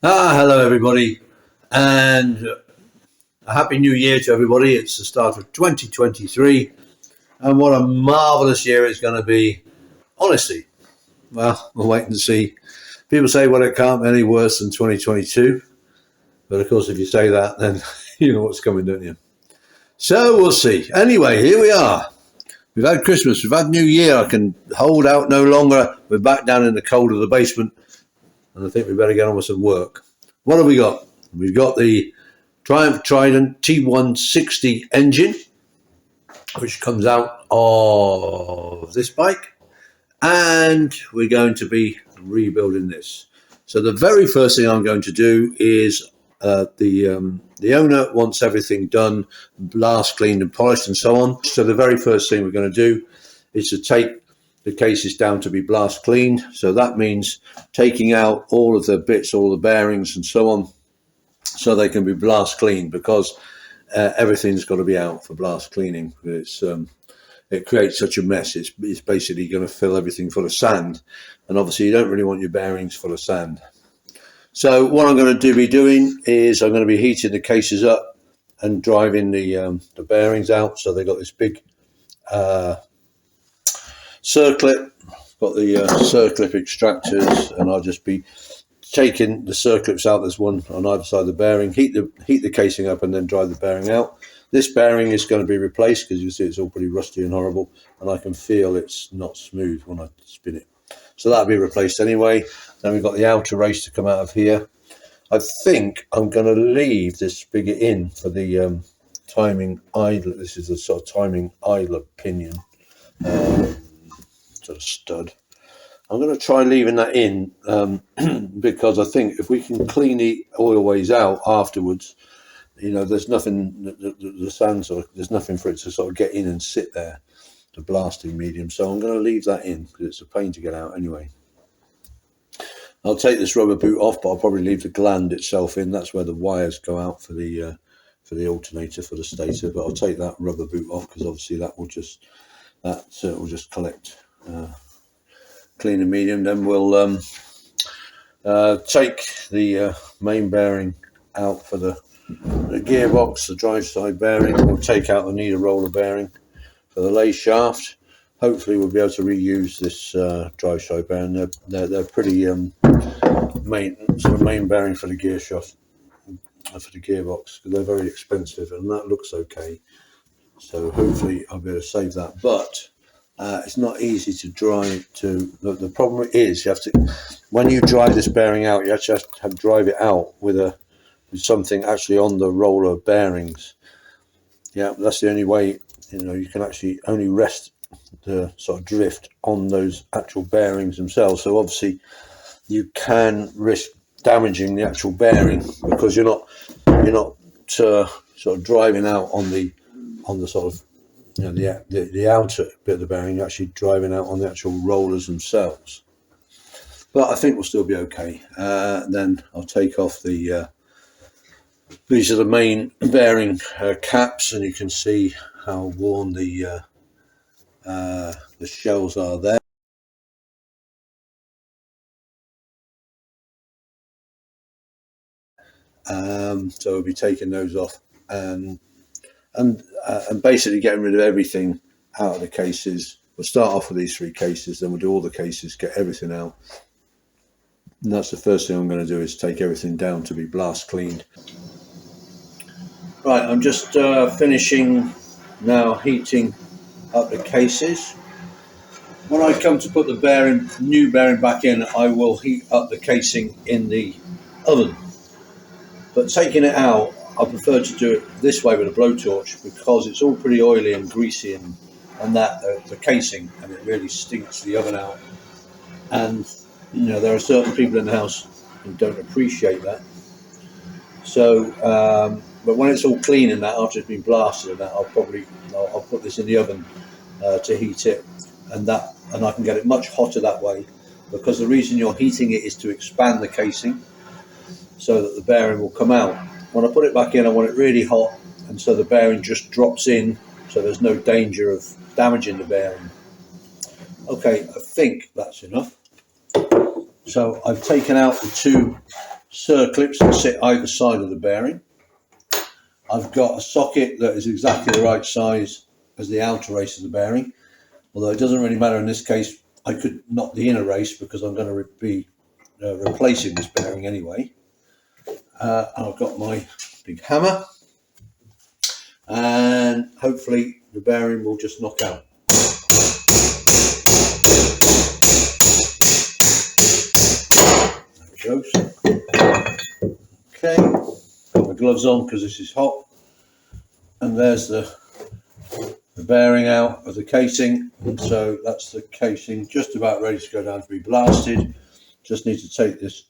Hello everybody, and a happy new year to everybody. It's the start of 2023, and what a marvellous year it's going to be. Honestly, well, we'll wait and see. People say, well, it can't be any worse than 2022, but of course if you say that, then you know what's coming, don't you? So we'll see. Anyway, here we are. We've had Christmas, we've had New Year. I can hold out no longer. We're back down in the cold of the basement, and I think we better get on with some work. What have we got? We've got the Triumph Trident T160 engine, which comes out of this bike, and we're going to be rebuilding this. So the very first thing I'm going to do is the owner wants everything done, blast cleaned and polished and so on. So the very first thing we're going to do is to take the cases down to be blast cleaned. So that means taking out all of the bits, all the bearings and so on, so they can be blast cleaned, because everything's got to be out for blast cleaning. It creates such a mess. It's basically going to fill everything full of sand, and obviously you don't really want your bearings full of sand. So what I'm going to be doing is I'm going to be heating the cases up and driving the bearings out. So they've got this big circlip, got the circlip extractors, and I'll just be taking the circlips out. There's one on either side of the bearing, heat the casing up and then drive the bearing out. This bearing is going to be replaced because you see it's all pretty rusty and horrible, and I can feel it's not smooth when I spin it. So that'll be replaced anyway. Then we've got the outer race to come out of here. I think I'm going to leave this spigot in for the timing idler. This is the sort of timing idler pinion. Sort of stud. I'm going to try leaving that in because I think if we can clean the oil ways out afterwards, you know, there's nothing, the sand sort of, there's nothing for it to sort of get in and sit there, the blasting medium. So I'm going to leave that in because it's a pain to get out anyway. I'll take this rubber boot off, but I'll probably leave the gland itself in. That's where the wires go out for the alternator, for the stator. But I'll take that rubber boot off because obviously that will just collect cleaner medium. Then we'll take the main bearing out for the gearbox, the drive side bearing. We'll take out the needle roller bearing for the lay shaft. Hopefully we'll be able to reuse this drive side bearing. They're pretty main bearing for the gear shaft, for the gearbox, because they're very expensive, and that looks okay. So hopefully I'll be able to save that. But it's not easy to drive to. The problem is you have to, when you drive this bearing out, you actually have to drive it out with something actually on the roller bearings. Yeah, that's the only way. You know, you can actually only rest the sort of drift on those actual bearings themselves. So obviously you can risk damaging the actual bearing because you're not sort of driving out on the sort of, you know, the outer bit of the bearing. You're actually driving out on the actual rollers themselves. But I think we'll still be okay. Then I'll take off the these are the main bearing caps, and you can see how worn the shells are there. So we'll be taking those off and basically getting rid of everything out of the cases. We'll start off with these 3 cases, then we'll do all the cases, get everything out. And that's the first thing I'm going to do, is take everything down to be blast cleaned. Right, I'm just finishing now heating up the cases. When I come to put the new bearing back in, I will heat up the casing in the oven. But taking it out, I prefer to do it this way with a blowtorch, because it's all pretty oily and greasy and that the casing, and it really stinks the oven out. And you know, there are certain people in the house who don't appreciate that. So, but when it's all clean and that, after it's been blasted and that, I'll put this in the oven to heat it, and I can get it much hotter that way, because the reason you're heating it is to expand the casing so that the bearing will come out. When I put it back in, I want it really hot, and so the bearing just drops in, so there's no danger of damaging the bearing. Okay, I think that's enough. So I've taken out the 2 circlips that sit either side of the bearing. I've got a socket that is exactly the right size as the outer race of the bearing, although it doesn't really matter in this case. I could knock the inner race because I'm going to be replacing this bearing anyway. And I've got my big hammer, and hopefully the bearing will just knock out. There it goes. Okay, got my gloves on because this is hot, and there's the bearing out of the casing. And so that's the casing just about ready to go down to be blasted. Just need to take this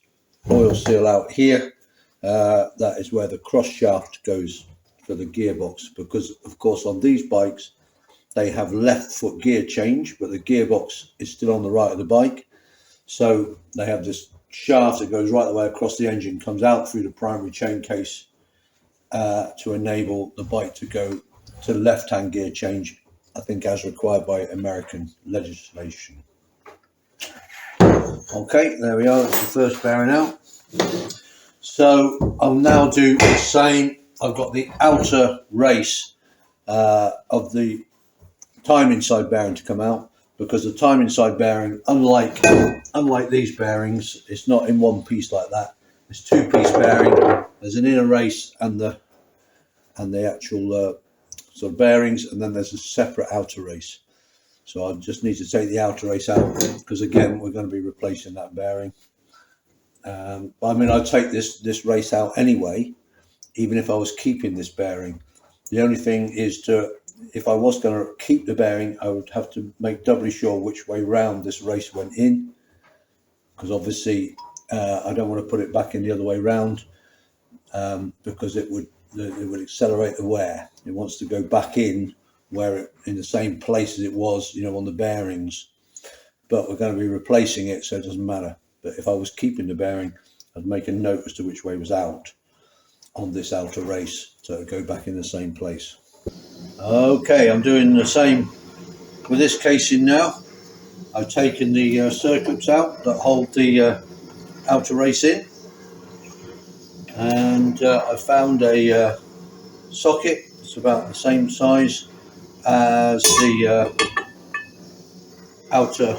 oil seal out here. That is where the cross shaft goes for the gearbox, because of course on these bikes they have left foot gear change, but the gearbox is still on the right of the bike. So they have this shaft that goes right the way across the engine, comes out through the primary chain case to enable the bike to go to left-hand gear change, I think as required by American legislation. Okay, there we are, that's the first bearing out. So I'll now do the same. I've got the outer race of the timing side bearing to come out, because the timing side bearing, unlike these bearings, it's not in one piece like that. It's two-piece bearing. There's an inner race and the actual sort of bearings, and then there's a separate outer race. So I just need to take the outer race out, because again we're going to be replacing that bearing. I mean, I'd take this race out anyway, even if I was keeping this bearing. The only thing is if I was going to keep the bearing, I would have to make doubly sure which way round this race went in, because obviously I don't want to put it back in the other way round, because it would accelerate the wear. It wants to go back in in the same place as it was, on the bearings. But we're going to be replacing it, so it doesn't matter. But if I was keeping the bearing, I'd make a note as to which way was out on this outer race, so it would go back in the same place. Okay, I'm doing the same with this casing now. I've taken the circlips out that hold the outer race in, and I found a socket. It's about the same size as the outer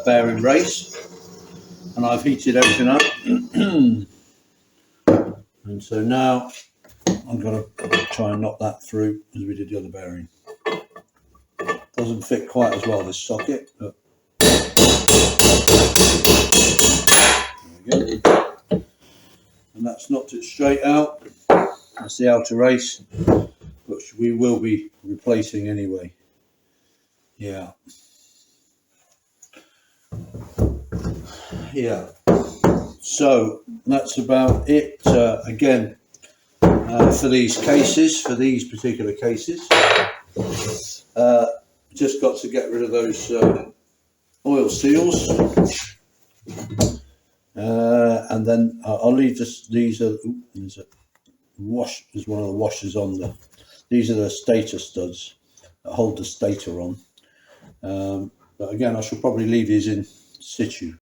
bearing race, and I've heated everything up. And so now I'm going to try and knock that through as we did the other bearing. Doesn't fit quite as well, this socket, but there we go. And that's knocked it straight out. That's the outer race, which we will be replacing anyway. Yeah. So that's about it. Again, for these particular cases, just got to get rid of those oil seals, and then I'll leave this. There's a wash. There's one of the washers on the. These are the stator studs that hold the stator on. But again, I shall probably leave these in situ.